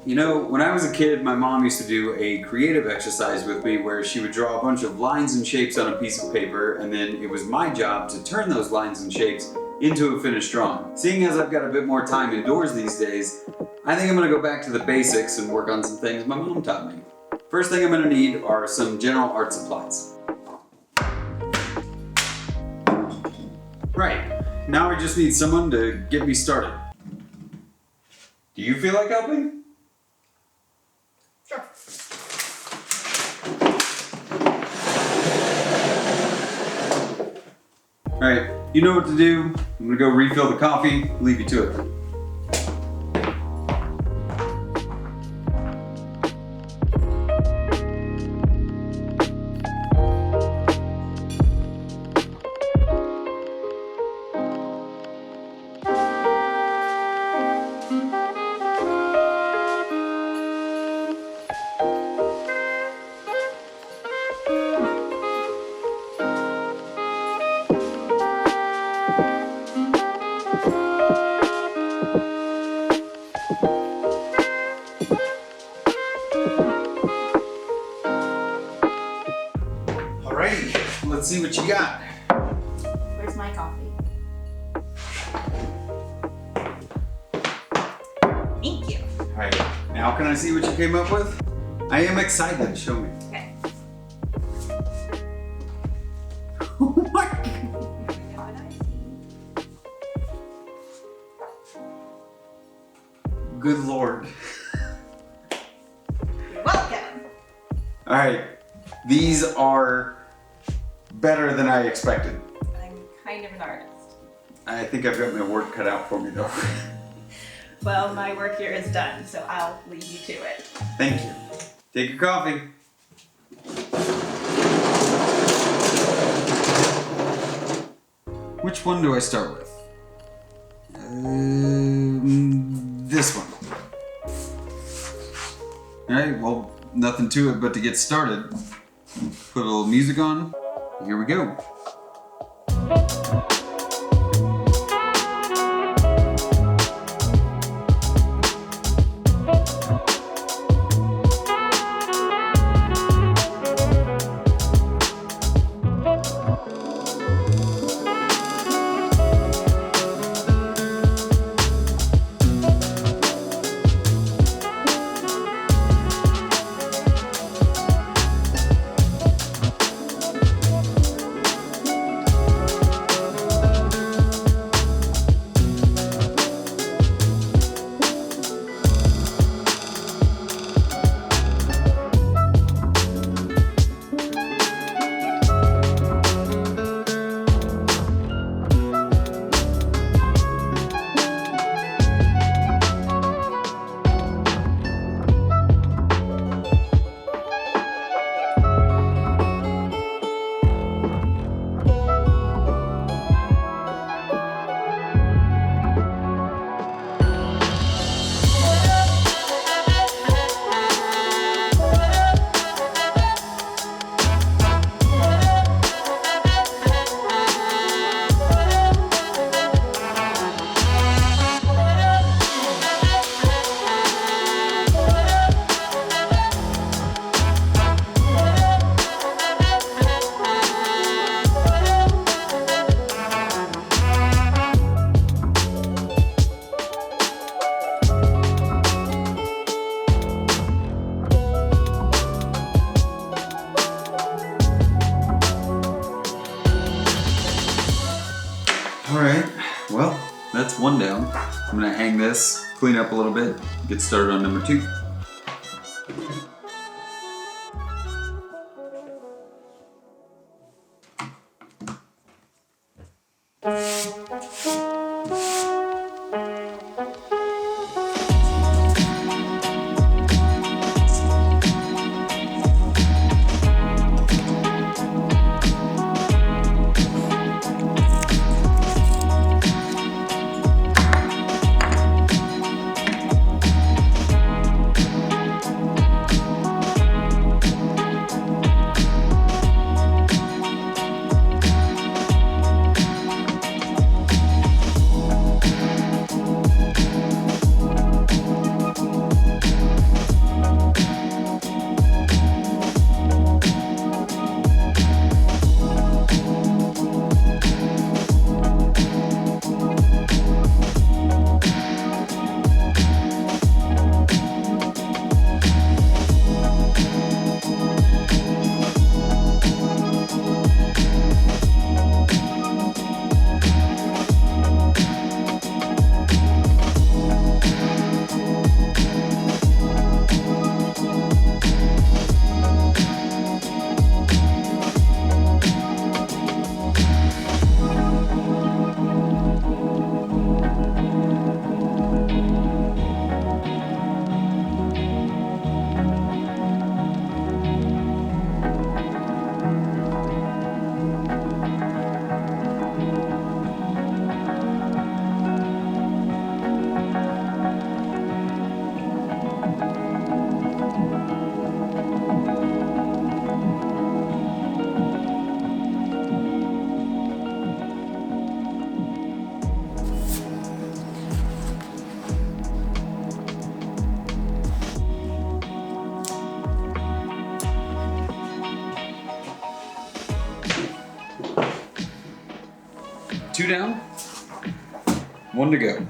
You know, when I was a kid, my mom used to do a creative exercise with me where she would draw a bunch of lines and shapes on a piece of paper, and then it was my job to turn those lines and shapes into a finished drawing. Seeing as I've got a bit more time indoors these days, I think I'm gonna go back to the basics and work on some things my mom taught me. First thing I'm gonna need are some general art supplies. Right, now I just need someone to get me started. Do you feel like helping? Sure. Alright, you know what to do. I'm gonna go refill the coffee, leave you to it. Alright, let's see what you got. Where's my coffee? Thank you. Alright, now can I see what you came up with? I am excited, show me. Okay. Oh my god. What I see. Good lord. You're welcome. Alright, these are better than I expected. I'm kind of an artist. I think I've got my work cut out for me though. Well, my work here is done, so I'll leave you to it. Thank you. Take your coffee. Which one do I start with? This one. Alright, well, nothing to it but to get started. Put a little music on. Here we go. Alright, well, that's one down. I'm gonna hang this, clean up a little bit, get started on number 2. 2 down, 1 to go.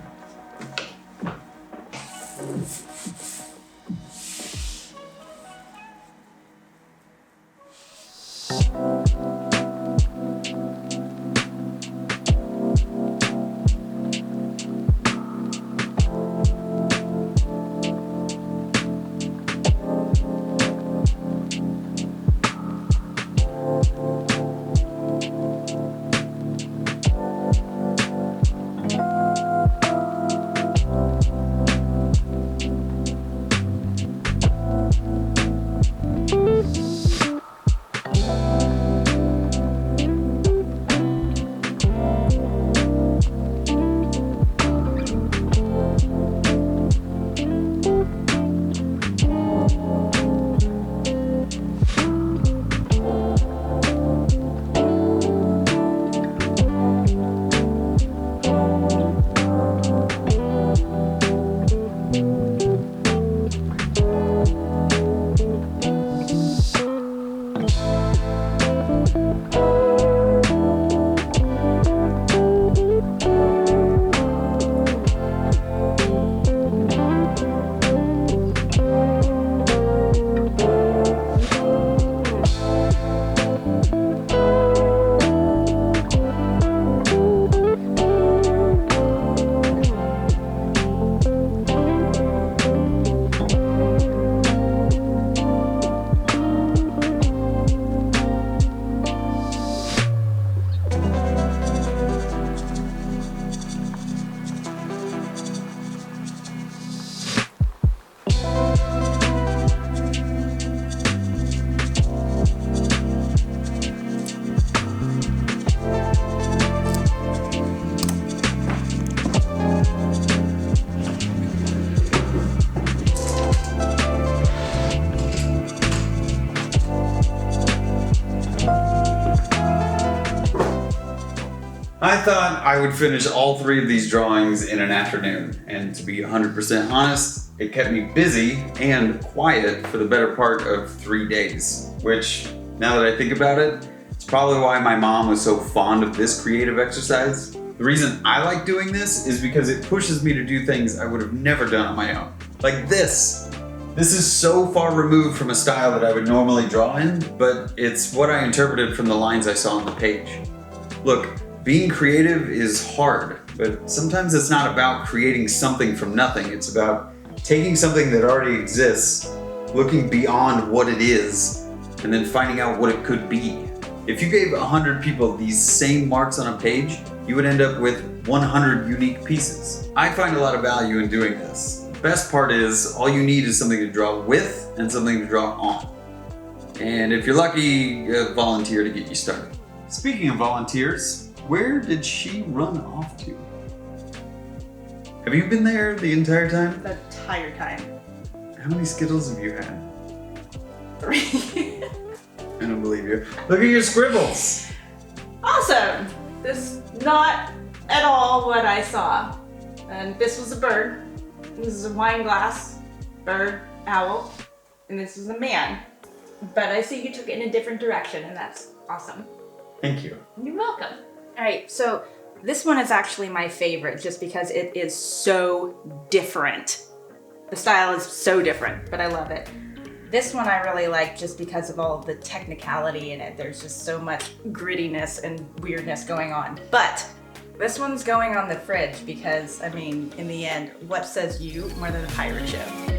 I thought I would finish all 3 of these drawings in an afternoon, and to be 100% honest, it kept me busy and quiet for the better part of 3 days, which, now that I think about it, it's probably why my mom was so fond of this creative exercise. The reason I like doing this is because it pushes me to do things I would have never done on my own. Like this. This is so far removed from a style that I would normally draw in, but it's what I interpreted from the lines I saw on the page. Look, being creative is hard, but sometimes it's not about creating something from nothing. It's about taking something that already exists, looking beyond what it is, and then finding out what it could be. If you gave 100 people these same marks on a page, you would end up with 100 unique pieces. I find a lot of value in doing this. The best part is all you need is something to draw with and something to draw on. And if you're lucky, a volunteer to get you started. Speaking of volunteers, where did she run off to? Have you been there the entire time? The entire time. How many Skittles have you had? 3. I don't believe you. Look at your scribbles. Awesome! This is not at all what I saw. And this was a bird. This is a wine glass, bird, owl, and this is a man. But I see you took it in a different direction, and that's awesome. Thank you. You're welcome. All right, so this one is actually my favorite just because it is so different. The style is so different, but I love it. This one I really like just because of all of the technicality in it. There's just so much grittiness and weirdness going on. But this one's going on the fridge because, I mean, in the end, what says you more than a pirate ship?